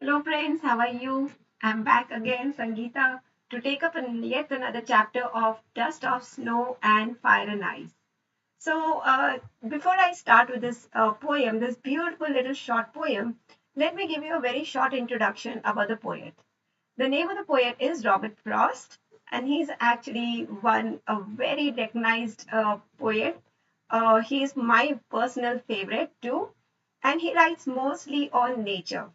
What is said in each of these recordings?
Hello friends, how are you? I'm back again, Sangeeta, to take up yet another chapter of Dust of Snow and Fire and Ice. Before I start with this poem, this beautiful little short poem, let me give you a very short introduction about the poet. The name of the poet is Robert Frost, and he's actually a very recognized poet. He's my personal favorite too, and he writes mostly on nature.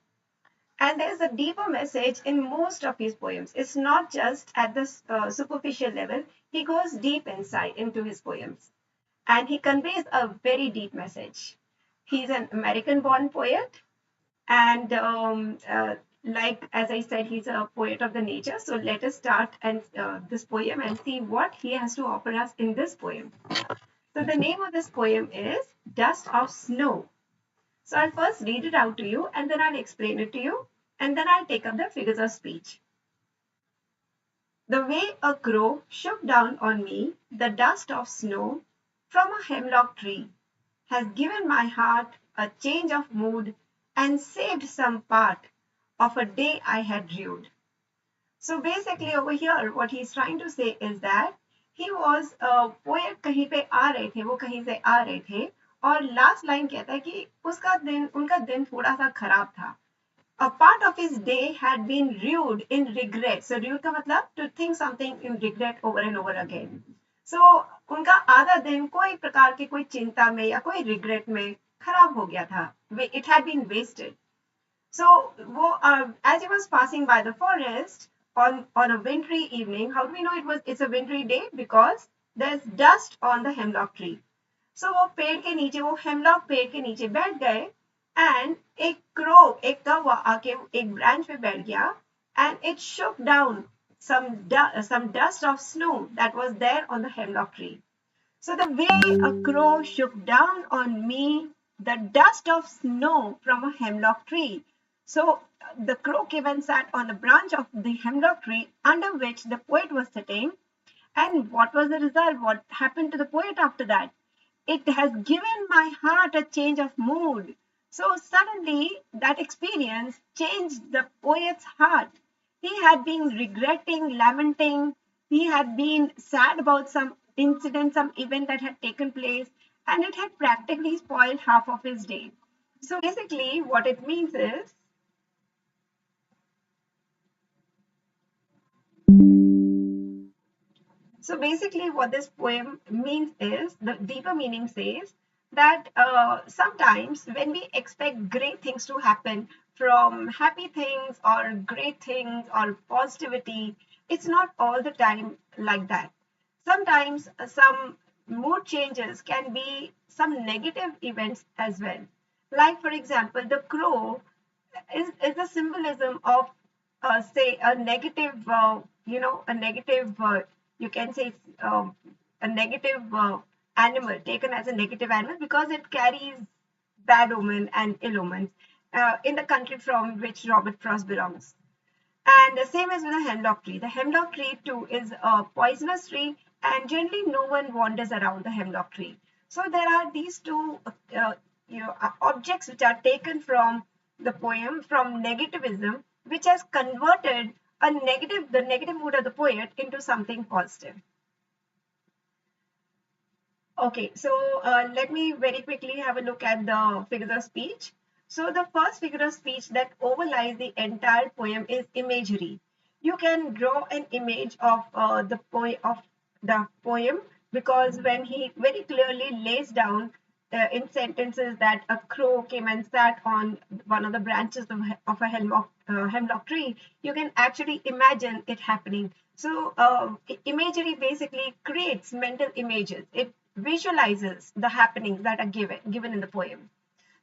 And there's a deeper message in most of his poems. It's not just at the superficial level, he goes deep inside into his poems. And he conveys a very deep message. He's an American born poet, and like as I said, he's a poet of the nature. So let us start and this poem and see what he has to offer us in this poem. So the name of this poem is Dust of Snow. So I'll first read it out to you and then I'll explain it to you and then I'll take up the figures of speech. The way a crow shook down on me the dust of snow from a hemlock tree has given my heart a change of mood and saved some part of a day I had rued. So basically over here what he's trying to say is that he was a poet कहीं पे आ रहे थे वो कहीं से आ रहे थे और लास्ट लाइन कहता है कि उसका दिन उनका दिन थोड़ा सा खराब था. A part of his day had been rued in regret. So rued का मतलब to think something in regret over and over again. So उनका आधा दिन कोई प्रकार की कोई चिंता में या कोई regret में खराब हो गया था. It had been wasted. So as he was passing by the forest on a wintry evening, how do we know it's a wintry day? Because there's dust on the hemlock tree. So वो पेड़ के नीचे वो hemlock पेड़ के नीचे बैठ गए and एक crow एक कौवा आके एक branch पे बैठ गया and it shook down some dust of snow that was there on the hemlock tree. So the way a crow shook down on me the dust of snow from a hemlock tree. So the crow came and sat on a branch of the hemlock tree under which the poet was sitting. And what was the result? What happened to the poet after that? It has given my heart a change of mood. So suddenly that experience changed the poet's heart. He had been regretting, lamenting, he had been sad about some incident, some event that had taken place, and it had practically spoiled half of his day. So basically, what it means is what this poem means is the deeper meaning says that sometimes when we expect great things to happen from happy things or great things or positivity, it's not all the time like that. Sometimes some mood changes can be some negative events as well. Like, for example, the crow is a symbolism of say a negative a negative you can say a negative animal taken as a negative animal because it carries bad omen and ill omens in the country from which Robert Frost belongs. And the same as with the hemlock tree. The hemlock tree too is a poisonous tree, and generally no one wanders around the hemlock tree. So there are these two, objects which are taken from the poem from negativism, which has converted the negative mood of the poet into something positive. Okay, so let me very quickly have a look at the figures of speech. So the first figure of speech that overlies the entire poem is imagery. You can draw an image of the poem because when he very clearly lays down in sentences that a crow came and sat on one of the branches of a hemlock tree, you can actually imagine it happening. So imagery basically creates mental images. It visualizes the happenings that are given in the poem.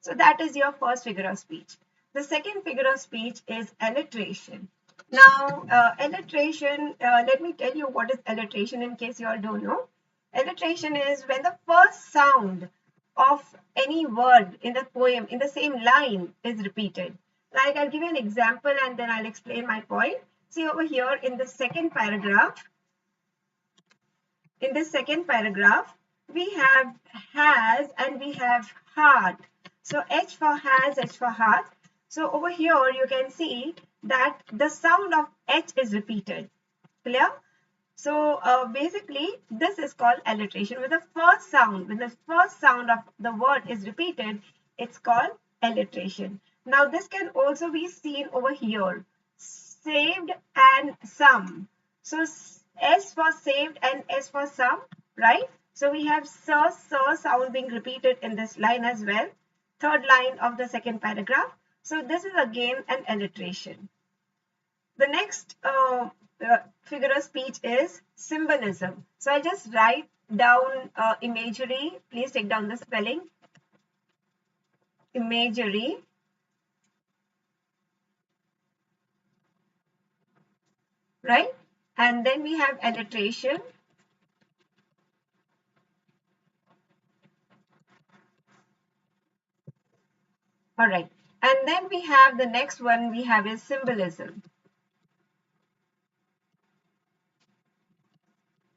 So that is your first figure of speech. The second figure of speech is alliteration. Now, alliteration, let me tell you what is alliteration in case you all don't know. Alliteration is when the first sound of any word in the poem in the same line is repeated. Like I'll give you an example and then I'll explain my point. See over here in the second paragraph, we have has and we have heart. So H for has, H for heart. So over here you can see that the sound of H is repeated. Clear? So basically this is called alliteration. When the first sound of the word is repeated, it's called alliteration. Now this can also be seen over here. Saved and some. So S for saved and S for some, right? So we have sir sound being repeated in this line as well. Third line of the second paragraph. So this is again an alliteration. The next figure of speech is symbolism. So I just write down imagery. Please take down the spelling. Imagery. Right? And then we have alliteration. All right. And then we have the next one we have is symbolism.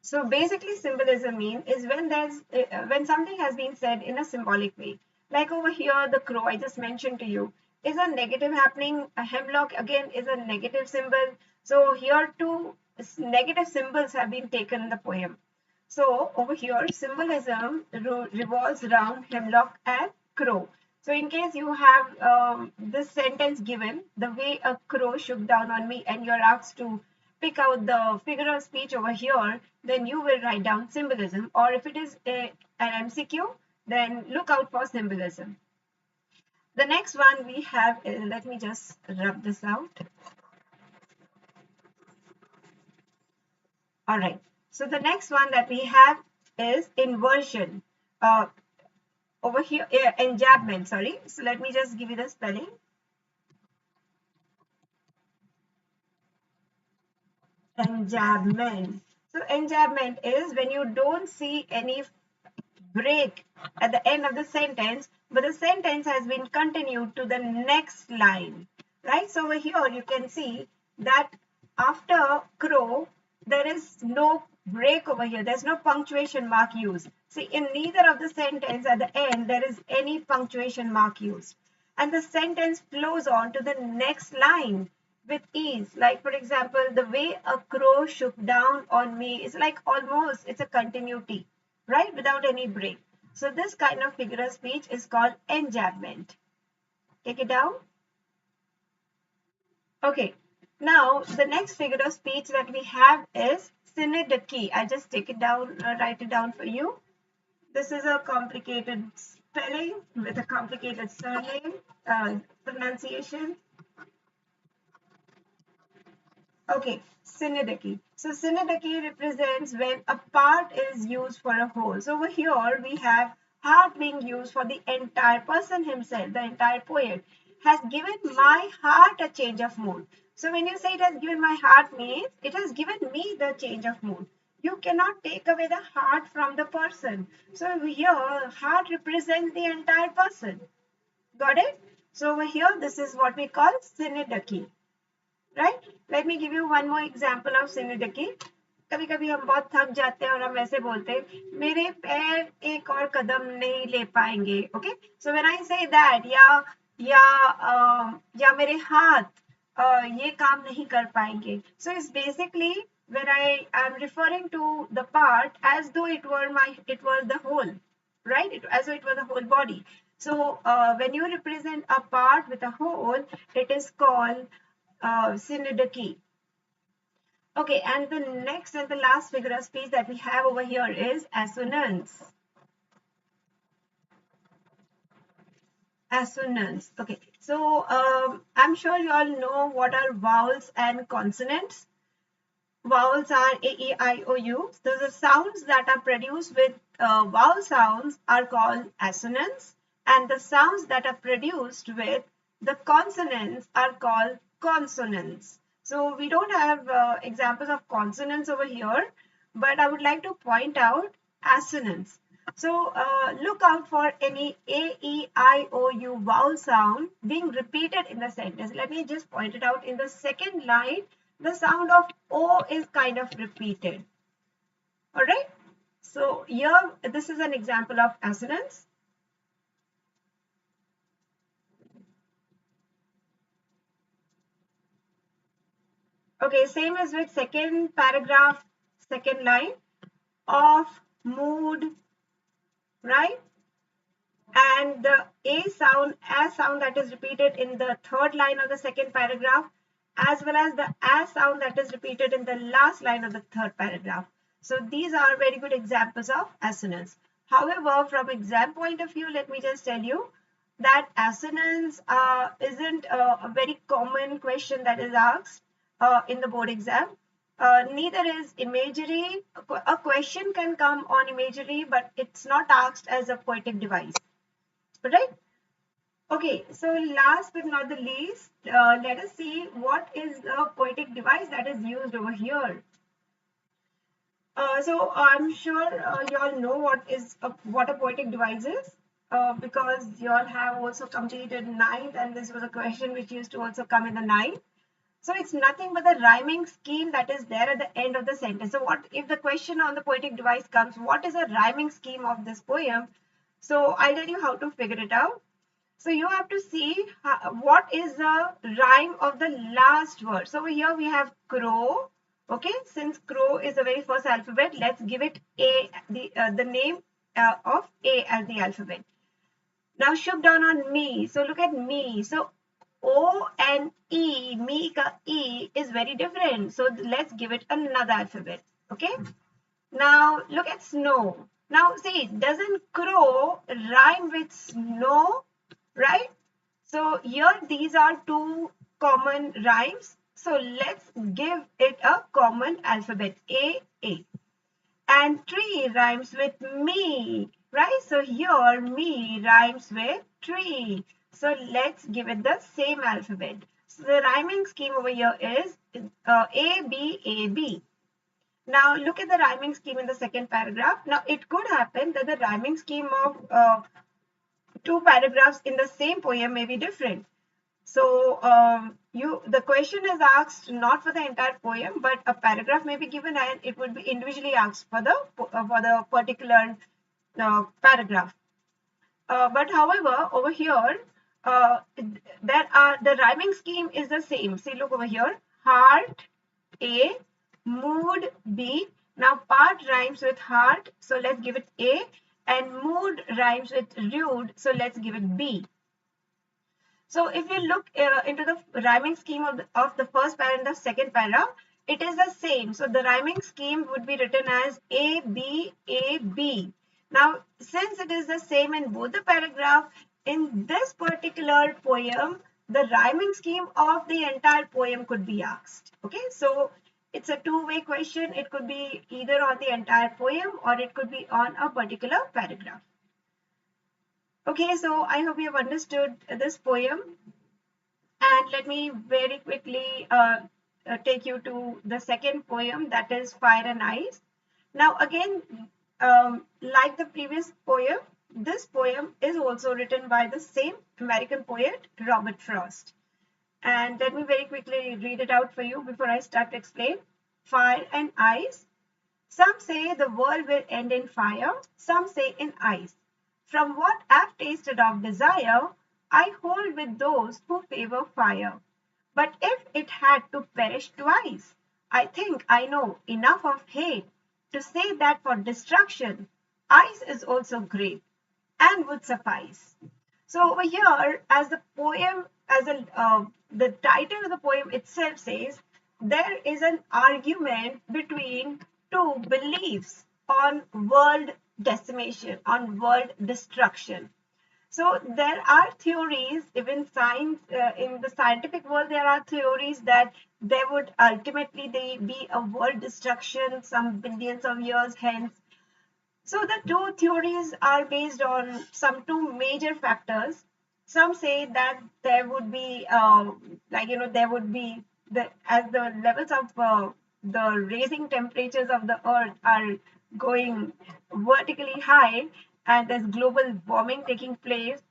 So basically symbolism mean is when something has been said in a symbolic way. Like over here, the crow I just mentioned to you is a negative happening. A hemlock again is a negative symbol. So here two negative symbols have been taken in the poem. So over here, symbolism revolves around hemlock and crow. So in case you have this sentence given, the way a crow shook down on me, and you're asked to pick out the figure of speech over here, then you will write down symbolism. Or if it is an MCQ, then look out for symbolism. The next one we have is, let me just rub this out. All right. So the next one that we have is inversion. Over here, enjambment, sorry. So let me just give you the spelling. Enjambment. So enjambment is when you don't see any break at the end of the sentence, but the sentence has been continued to the next line, right? So over here you can see that after crow, there is no break over here. There's no punctuation mark used. See, in neither of the sentence at the end, there is any punctuation mark used. And the sentence flows on to the next line with ease. Like, for example, the way a crow shook down on me is like almost, it's a continuity, right? Without any break. So this kind of figure of speech is called enjambment. Take it down. Okay. Now, the next figure of speech that we have is synecdoche. I just take it down, write it down for you. This is a complicated spelling with a complicated surname, pronunciation. Okay, synecdoche. So synecdoche represents when a part is used for a whole. So over here we have heart being used for the entire person himself, the entire poet has given my heart a change of mood. So when you say it has given my heart means it has given me the change of mood. You cannot take away the heart from the person. So over here heart represents the entire person. Got it? So over here this is what we call synecdoche. Right let me give you one more example of synecdoche. कभी कभी हम बहुत थक जाते हैं और हम ऐसे बोलते हैं मेरे पैर एक और कदम नहीं ले पाएंगे. Okay so when I say that या मेरे हाथ ये काम नहीं कर पाएंगे. So it's basically when I'm referring to the part as though it was the whole, right? As though it was the whole body. So when you represent a part with a whole, it is called synecdoche. Okay, and the next and the last figure of speech that we have over here is assonance. Assonance. Okay, so I'm sure you all know what are vowels and consonants. Vowels are A, E, I, O, U. So the sounds that are produced with vowel sounds are called assonance, and the sounds that are produced with the consonants are called consonants. So we don't have examples of consonants over here, but I would like to point out assonance. So look out for any A, E, I, O, U vowel sound being repeated in the sentence. Let me just point it out. In the second line, the sound of O is kind of repeated. All right. So here, this is an example of assonance. Okay, same as with second paragraph, second line of mood, right? And the as sound that is repeated in the third line of the second paragraph, as well as the as sound that is repeated in the last line of the third paragraph. So these are very good examples of assonance. However, from exam point of view, let me just tell you that assonance isn't a very common question that is asked in the board exam. Neither is imagery. A question can come on imagery, but it's not asked as a poetic device, right? Okay, so last but not the least, let us see what is the poetic device that is used over here. So I'm sure you all know what a poetic device is, because you all have also completed ninth, and this was a question which used to also come in the ninth. So it's nothing but the rhyming scheme that is there at the end of the sentence. So what if the question on the poetic device comes, what is a rhyming scheme of this poem? So I'll tell you how to figure it out. So you have to see what is the rhyme of the last word. So over here we have crow. Okay, since crow is the very first alphabet, let's give it A, the name of A as the alphabet. Now shook down on me. So look at me. So O and E, me ka E is very different. So let's give it another alphabet. Okay. Now look at snow. Now see, doesn't crow rhyme with snow, right? So here these are two common rhymes. So let's give it a common alphabet, A, A. And tree rhymes with me, right? So here me rhymes with tree. So let's give it the same alphabet. So the rhyming scheme over here is A, B, A, B. Now look at the rhyming scheme in the second paragraph. Now it could happen that the rhyming scheme of two paragraphs in the same poem may be different. So the question is asked not for the entire poem, but a paragraph may be given and it would be individually asked for the particular paragraph. But however, over here, the rhyming scheme is the same. See, look over here. Heart, A, mood, B. Now part rhymes with heart, so let's give it A, and mood rhymes with rude, so let's give it B. So if you look into the rhyming scheme of the first paragraph and the second paragraph, it is the same. So the rhyming scheme would be written as A, B, A, B. Now, since it is the same in both the paragraph, in this particular poem, the rhyming scheme of the entire poem could be asked. Okay, so it's a two-way question. It could be either on the entire poem or it could be on a particular paragraph. Okay, so I hope you have understood this poem. And let me very quickly take you to the second poem, that is Fire and Ice. Now, again, like the previous poem, this poem is also written by the same American poet, Robert Frost. And let me very quickly read it out for you before I start to explain. Fire and ice. Some say the world will end in fire, some say in ice. From what I've tasted of desire, I hold with those who favor fire. But if it had to perish twice, I think I know enough of hate to say that for destruction, ice is also great and would suffice. So over here, as the poem, the title of the poem itself says, there is an argument between two beliefs on world decimation, on world destruction. So there are theories, even science, in the scientific world, there are theories that there would ultimately be a world destruction some billions of years hence. So the two theories are based on some two major factors. Some say that there would be, there would be as the levels of the raising temperatures of the earth are going vertically high, and there's global warming taking place,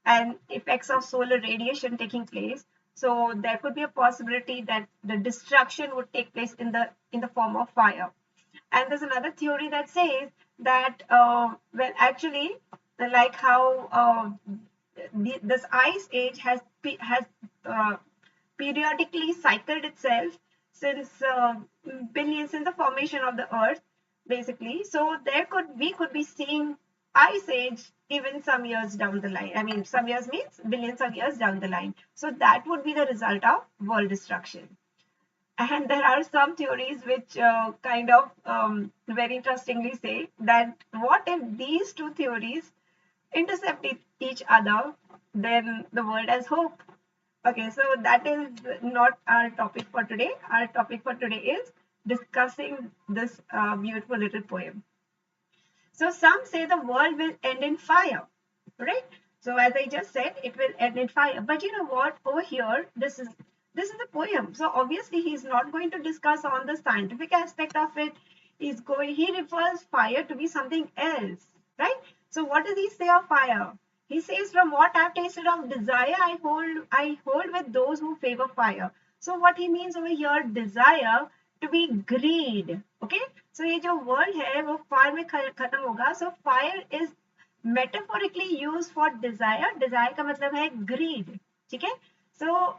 and effects of solar radiation taking place. So there could be a possibility that the destruction would take place in the form of fire. And there's another theory that says that, well, actually, like how this ice age has periodically cycled itself. since billions, since the formation of the earth, basically. So we could be seeing ice age even some years down the line. I mean, some years means billions of years down the line. So that would be the result of world destruction. And there are some theories which kind of very interestingly say that what if these two theories intercept each other, then the world has hope. Okay, so that is not our topic for today. Our topic for today is discussing this beautiful little poem. So some say the world will end in fire, right? So as I just said, it will end in fire. But you know what? Over here, this is a poem. So obviously he's not going to discuss on the scientific aspect of it. He refers fire to be something else, right? So what does he say of fire? He says, from what I've tasted of desire, I hold with those who favor fire. So what he means over here, desire to be greed. Okay, so ये जो word है वो fire में खत्म होगा. So fire is metaphorically used for desire. Desire का मतलब है greed. ठीक है, so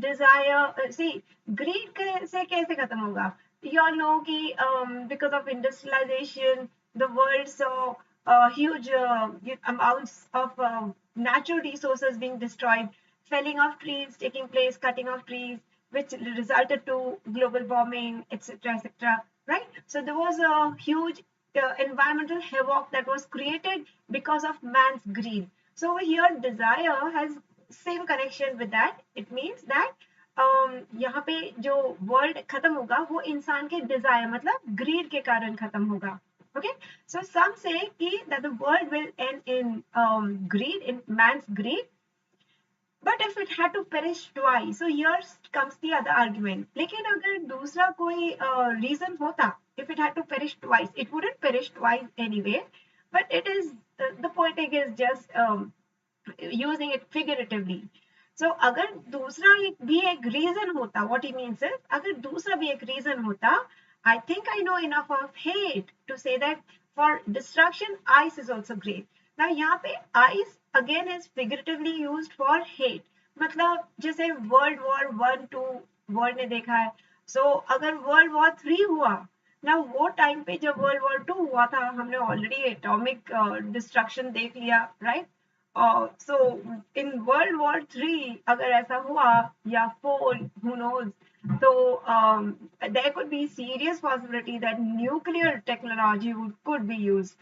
desire, see, greed से कैसे खत्म होगा? You all know कि because of industrialization the world saw huge amounts of natural resources being destroyed, felling of trees taking place, cutting of trees, which resulted to global warming, etc., etc. Right? So there was a huge environmental havoc that was created because of man's greed. So over here, desire has same connection with that. It means that यहाँ पे जो world खत्म होगा वो इंसान के Dzire मतलब grid के कारण खत्म होगा. Okay, so some say that the world will end in greed, in man's greed. But if it had to perish twice, so here comes the other argument. लेकिन अगर दूसरा कोई reason होता, if it had to perish twice, it wouldn't perish twice anyway. But it is the poetic is just using it figuratively. So अगर दूसरा भी एक reason होता, what he means is अगर दूसरा भी एक reason होता, I think I know enough of hate to say that for destruction, ice is also great. Now यहाँ पे ice again is figuratively used for hate. मतलब जैसे वर्ल्ड वॉर 1-2 वर्ल्ड ने देखा है. सो अगर वर्ल्ड वॉर 3 हुआ ना, वो टाइम पे जब वर्ल्ड वॉर 2 हुआ था हमने ऑलरेडी एटॉमिक डिस्ट्रक्शन देख लिया, right? So in world war 3 अगर ऐसा हुआ या 4, who knows, so there could be serious possibility that nuclear technology could be used.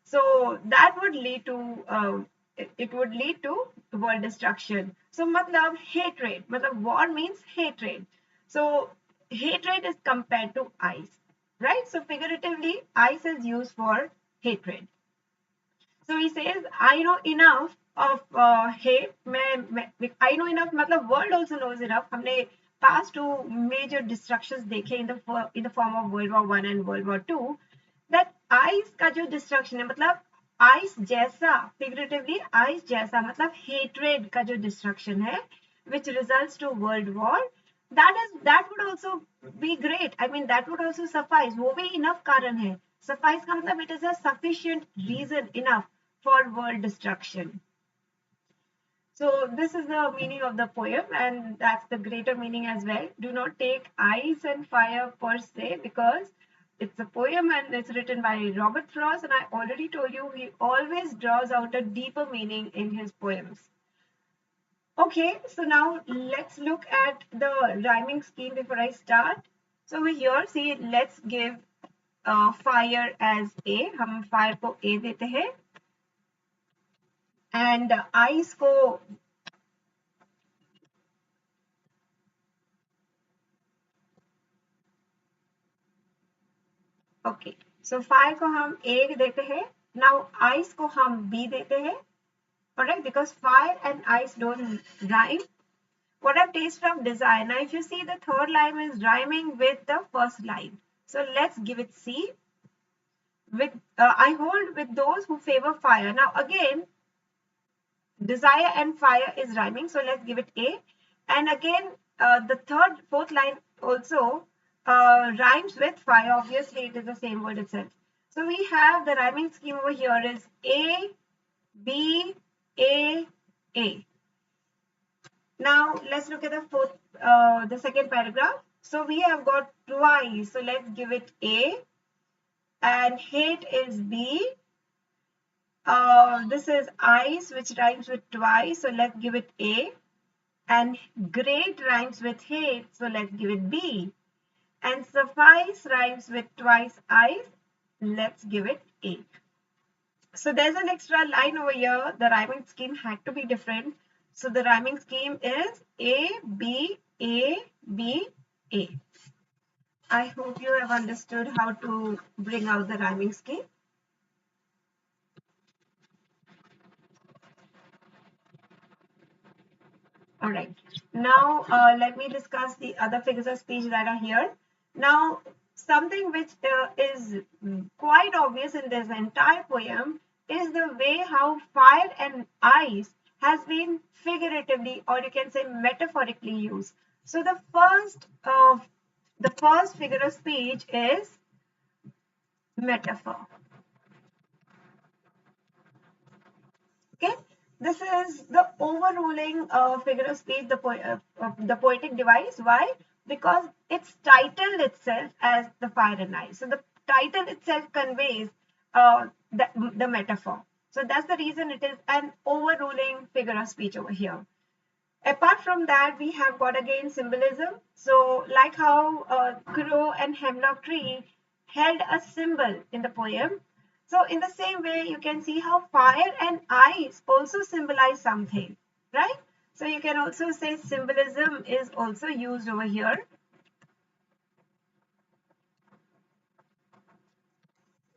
So that would lead to it would lead to world destruction. So matlab hatred, matlab war means hatred. So hatred is compared to ice, right? So figuratively ice is used for hatred. So he says, I know enough of hate. I know enough, matlab world also knows enough. हमने past two major destructions देखे in the form of World War I and World War II. That ice का जो destruction है, मतलब ice जैसा, figuratively ice जैसा, मतलब hatred का जो destruction है, which results to world war. That would also be great. I mean, that would also suffice. वो भी enough कारण है. Suffice का मतलब it is a sufficient reason enough for world destruction. So this is the meaning of the poem, and that's the greater meaning as well. Do not take ice and fire per se, because it's a poem and it's written by Robert Frost, and I already told you he always draws out a deeper meaning in his poems. Okay, so now let's look at the rhyming scheme before I start. So over here, see, let's give fire as A. हम fire को A देते हैं, and ice को okay, so fire को हम A देते हैं. Now ice को हम B देते हैं. Alright, because fire and ice don't rhyme. What I've tasted of desire. Now if you see, the third line is rhyming with the first line. So let's give it C. With I hold with those who favor fire. Now again, desire and fire is rhyming, so let's give it A. And again, the fourth line also rhymes with fire. Obviously, it is the same word itself. So we have the rhyming scheme over here is A, B, A, A. Now let's look at the second paragraph. So we have got twice. So let's give it A. And hate is B. This is ice, which rhymes with twice. So let's give it A. And great rhymes with hate. So let's give it B. And suffice rhymes with twice ice. Let's give it A. So there's an extra line over here. The rhyming scheme had to be different. So the rhyming scheme is A, B, A, B, A. I hope you have understood how to bring out the rhyming scheme. All right. Now let me discuss the other figures of speech that are here. Now something which is quite obvious in this entire poem is the way how fire and ice has been figuratively, or you can say metaphorically, used. So the first figure of speech is metaphor. Okay, this is the overruling figure of speech, the poetic device. Why? Because it's titled itself as the fire and ice. So the title itself conveys the metaphor. So that's the reason it is an overruling figure of speech over here. Apart from that, we have got again symbolism. So like how crow and hemlock tree held a symbol in the poem. So in the same way, you can see how fire and ice also symbolize something, right? So you can also say symbolism is also used over here.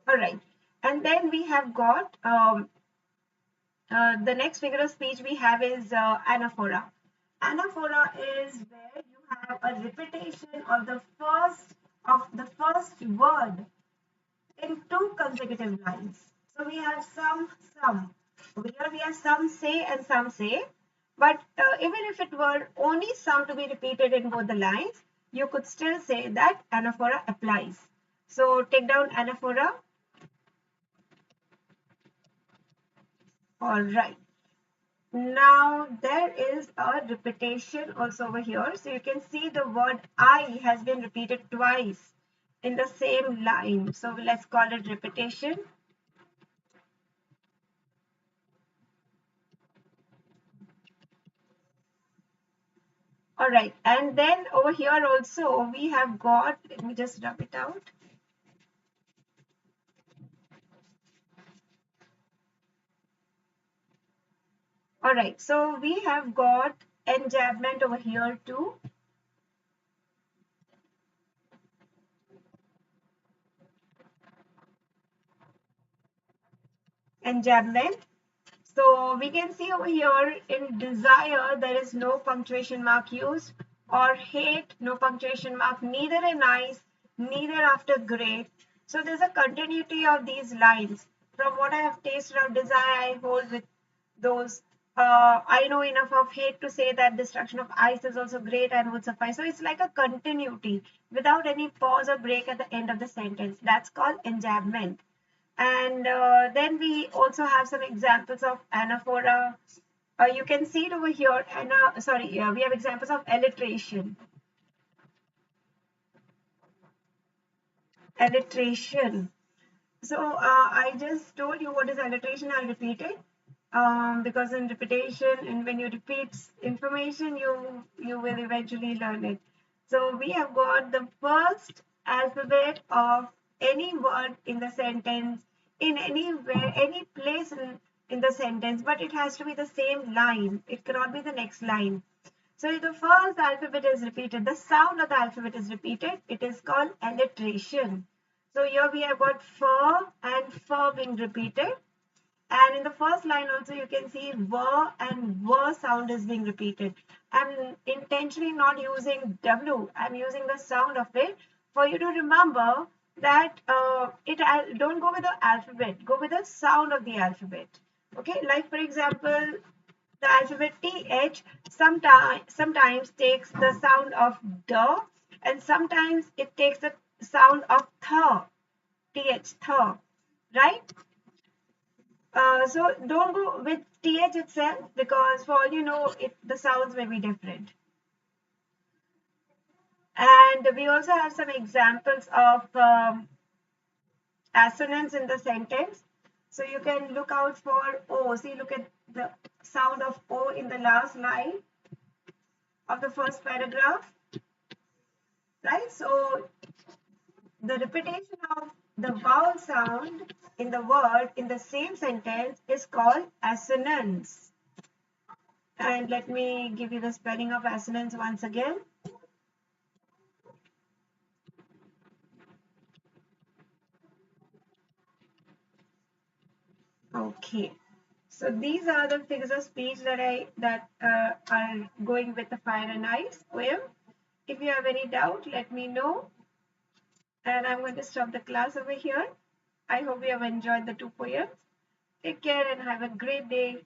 All right. And then we have got the next figure of speech we have is anaphora. Anaphora is where you have a repetition of the first word in two consecutive lines. So we have some. Over here we have some say and some say. But even if it were only some to be repeated in both the lines, you could still say that anaphora applies. So take down anaphora. All right. Now there is a repetition also over here. So you can see the word I has been repeated twice in the same line. So let's call it repetition. All right. And then over here also we have got, let me just rub it out. All right. So we have got enjambment over here too. Enjambment. So we can see over here in desire, there is no punctuation mark used, or hate, no punctuation mark, neither in ice, neither after great. So there's a continuity of these lines. From what I have tasted of desire, I hold with those. I know enough of hate to say that destruction of ice is also great and would suffice. So it's like a continuity without any pause or break at the end of the sentence. That's called enjambment. And then we also have some examples of anaphora. You can see it over here. We have examples of alliteration. Alliteration. So I just told you what is alliteration. I'll repeat it because in repetition and when you repeat information, you will eventually learn it. So we have got the first alphabet of any word in the sentence, in anywhere, any place in the sentence, but it has to be the same line. It cannot be the next line. So if the first alphabet is repeated, the sound of the alphabet is repeated, it is called alliteration. So here we have got fur and fur being repeated. And in the first line also you can see were and were sound is being repeated. I'm intentionally not using W. I'm using the sound of it for you to remember that don't go with the alphabet. Go with the sound of the alphabet. Okay, like for example, the alphabet TH sometimes takes the sound of D, and sometimes it takes the sound of TH, right? So don't go with TH itself because for all you know, the sounds may be different. And we also have some examples of assonance in the sentence. So you can look out for O. See, look at the sound of O in the last line of the first paragraph, right? So the repetition of the vowel sound in the word in the same sentence is called assonance. And let me give you the spelling of assonance once again. Okay. So these are the figures of speech that are going with the fire and ice poem. If you have any doubt, let me know. And I'm going to stop the class over here. I hope you have enjoyed the two poems. Take care and have a great day.